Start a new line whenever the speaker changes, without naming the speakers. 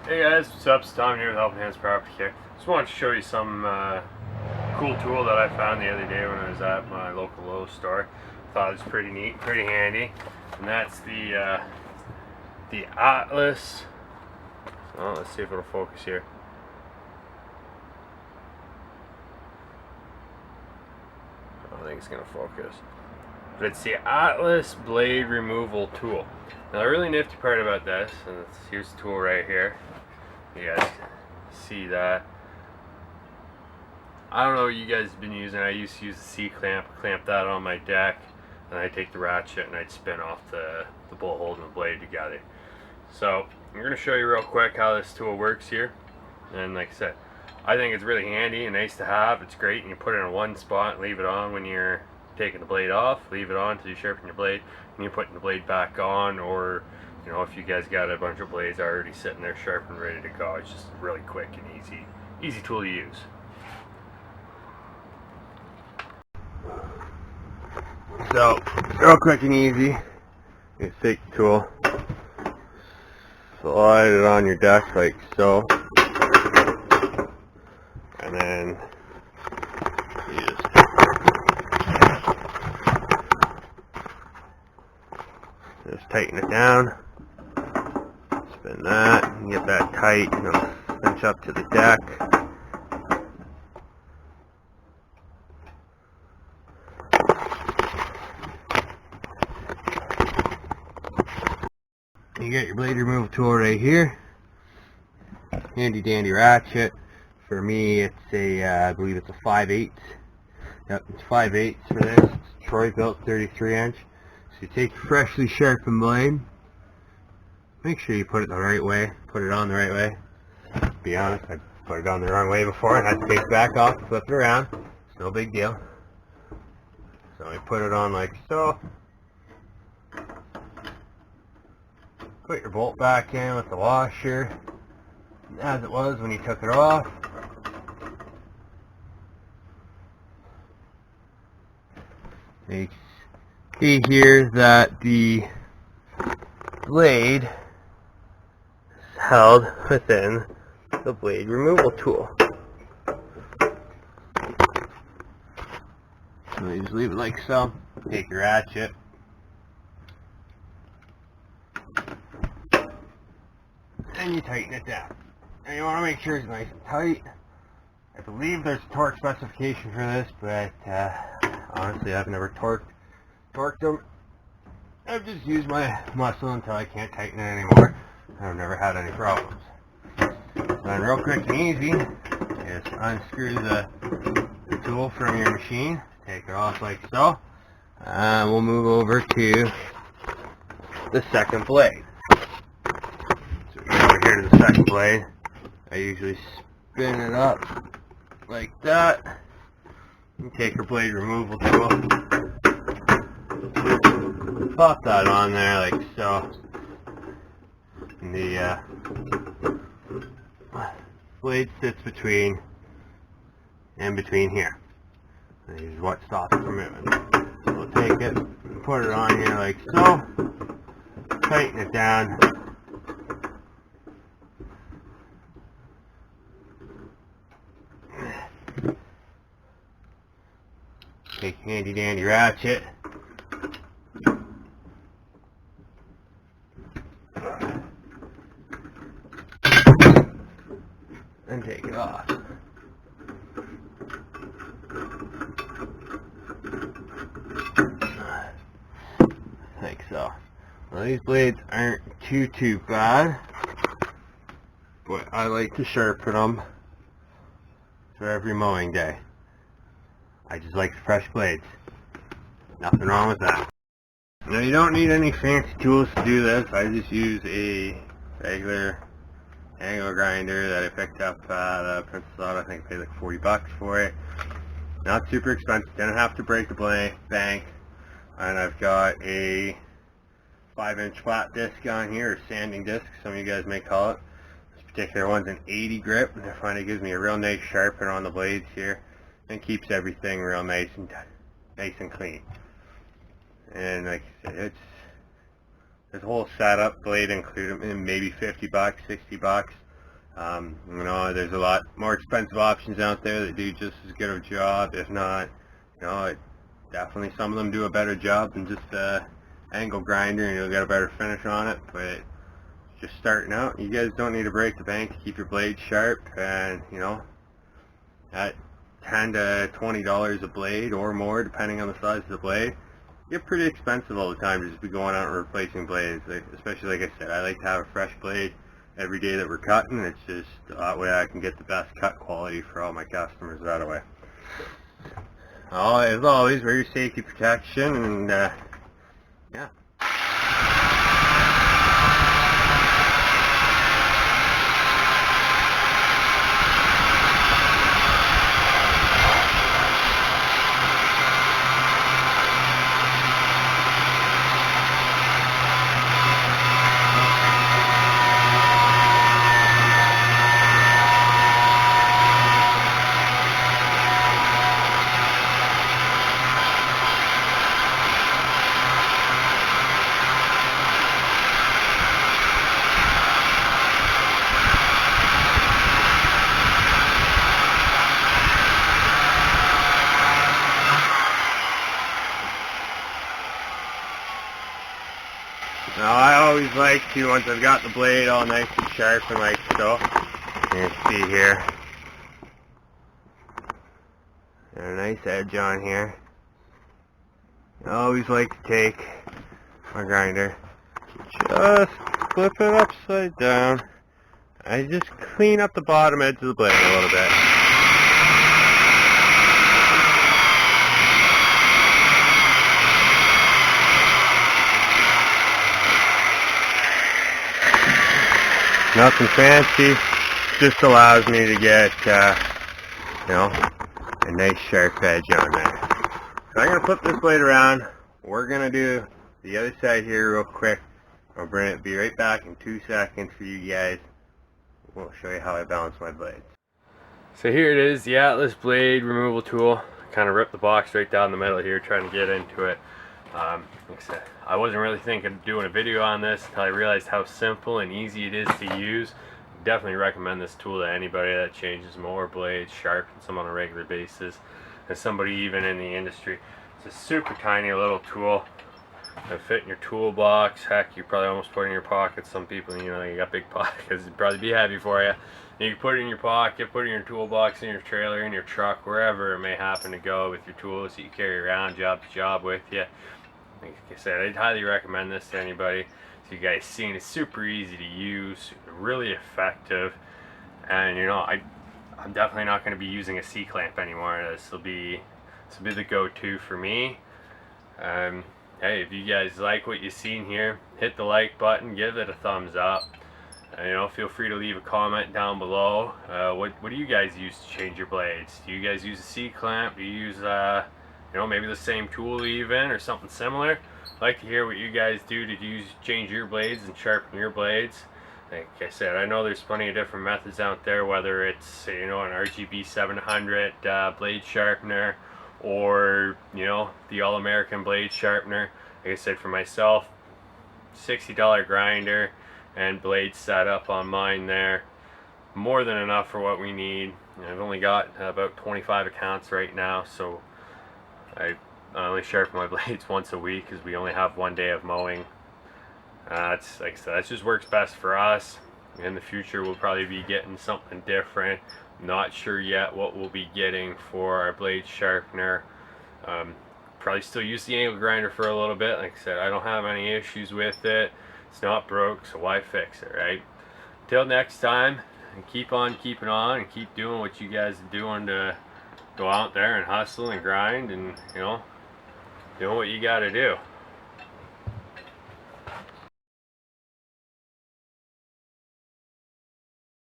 Hey guys, what's up? It's Tom here with Helping Hands Property Care. Just wanted to show you some cool tool that I found the other day when I was at my local Lowe's store. Thought it was pretty neat, pretty handy, and that's the Atlas. Oh, let's see if it'll focus here. I don't think it's gonna focus, but it's the Atlas blade removal tool. Now, the really nifty part about this, and here's the tool right here. You guys see that? I don't know what you guys have been using. I used to use the C-clamp, clamp that on my deck, and I'd take the ratchet and I'd spin off the bolt holding the blade together. So I'm going to show you real quick how this tool works here. And like I said, I think it's really handy and nice to have. It's great, and you put it in one spot and leave it on when you're taking the blade off. Leave it on until you sharpen your blade, and you're putting the blade back on. Or, you know, if you guys got a bunch of blades already sitting there sharpened, ready to go, it's just really quick and easy tool to use. So, real quick and easy, you take the tool, slide it on your deck like so, and then you just tighten it down, spin that, and get that tight, and it'll cinch up to the deck. You get your blade removal tool right here. Handy dandy ratchet. For me, it's a, I believe it's a 5/8. Yep, it's 5/8 for this. It's Troy built 33 inch. So you take your freshly sharpened blade. Make sure you put it the right way. Put it on the right way. To be honest, I put it on the wrong way before and had to take it back off and flip it around. It's no big deal. So I put it on like so. Put your bolt back in with the washer as it was when you took it off. You see here that the blade is held within the blade removal tool. So you just leave it like so. Take your ratchet, and you tighten it down. And you want to make sure it's nice and tight. I believe there's a torque specification for this, but honestly I've never torqued them. I've just used my muscle until I can't tighten it anymore. I've never had any problems. So then real quick and easy, just unscrew the tool from your machine, take it off like so, and we'll move over to the second blade. So we go over here to the second blade. I usually spin it up like that. You take your blade removal tool, pop that on there like so. And the blade sits in between here. This is what stops it from moving. So we'll take it and put it on here like so. Tighten it down. Take a handy dandy ratchet. And take it off. Like so. Well, these blades aren't too bad, but I like to sharpen them for every mowing day. I just like fresh blades. Nothing wrong with that. Now you don't need any fancy tools to do this. I just use a regular angle grinder that I picked up at Princess Auto. I think I paid like 40 bucks for it. Not super expensive. Didn't have to break the bank. And I've got a 5-inch flat disc on here, or sanding disc, some of you guys may call it. This particular one's an 80 grip, and I find it gives me a real nice sharpen on the blades here, and keeps everything real nice and clean. And like I said, this whole setup, blade included, maybe 50 bucks, 60 bucks. You know, there's a lot more expensive options out there that do just as good of a job, if not, you know, definitely some of them do a better job than just a angle grinder, and you'll get a better finish on it. But just starting out, you guys don't need to break the bank to keep your blade sharp, and you know, at $10 to $20 a blade or more, depending on the size of the blade, get pretty expensive all the time to just be going out and replacing blades. Especially, like I said, I like to have a fresh blade every day that we're cutting. It's just that way I can get the best cut quality for all my customers that way. As always, wear your safety protection, and yeah. Now I always like to, once I've got the blade all nice and sharp and like so, you can see here, got a nice edge on here. I always like to take my grinder, just flip it upside down. I just clean up the bottom edge of the blade a little bit. Nothing fancy, just allows me to get, you know, a nice sharp edge on there. So I'm going to flip this blade around. We're going to do the other side here real quick. I'll be right back in 2 seconds for you guys. We'll show you how I balance my blades. So here it is, the Atlas blade removal tool. Kind of ripped the box right down the middle here, trying to get into it. Like I said, I wasn't really thinking of doing a video on this until I realized how simple and easy it is to use. Definitely recommend this tool to anybody that changes mower blades, sharpens them on a regular basis, and somebody even in the industry. It's a super tiny little tool. It'll fit in your toolbox. Heck, you probably almost put it in your pocket. Some people, you know, you got big pockets, it'd probably be heavy for you. You can put it in your pocket, put it in your toolbox, in your trailer, in your truck, wherever it may happen to go with your tools that you carry around job to job with you. Like I said, I'd highly recommend this to anybody. So you guys seen, it's super easy to use, really effective, and you know, I'm definitely not going to be using a C-clamp anymore. This will be the go-to for me. Hey, if you guys like what you've seen here, hit the like button, give it a thumbs up. You know, feel free to leave a comment down below. What do you guys use to change your blades? Do you guys use a C-clamp? Do you use you know, maybe the same tool even, or something similar? I'd like to hear what you guys do to change your blades and sharpen your blades. Like I said, I know there's plenty of different methods out there, whether it's, you know, an RGB 700 blade sharpener, or, you know, the All-American blade sharpener. Like I said, for myself, $60 grinder and blade setup on mine there. More than enough for what we need. I've only got about 25 accounts right now, so I only sharpen my blades once a week because we only have 1 day of mowing. It's like I said, that just works best for us. In the future, we'll probably be getting something different. Not sure yet what we'll be getting for our blade sharpener. Probably still use the angle grinder for a little bit. Like I said, I don't have any issues with it. It's not broke, so why fix it, right? Till next time, and keep on keeping on, and keep doing what you guys are doing to go out there and hustle and grind, and, you know, doing what you got to do.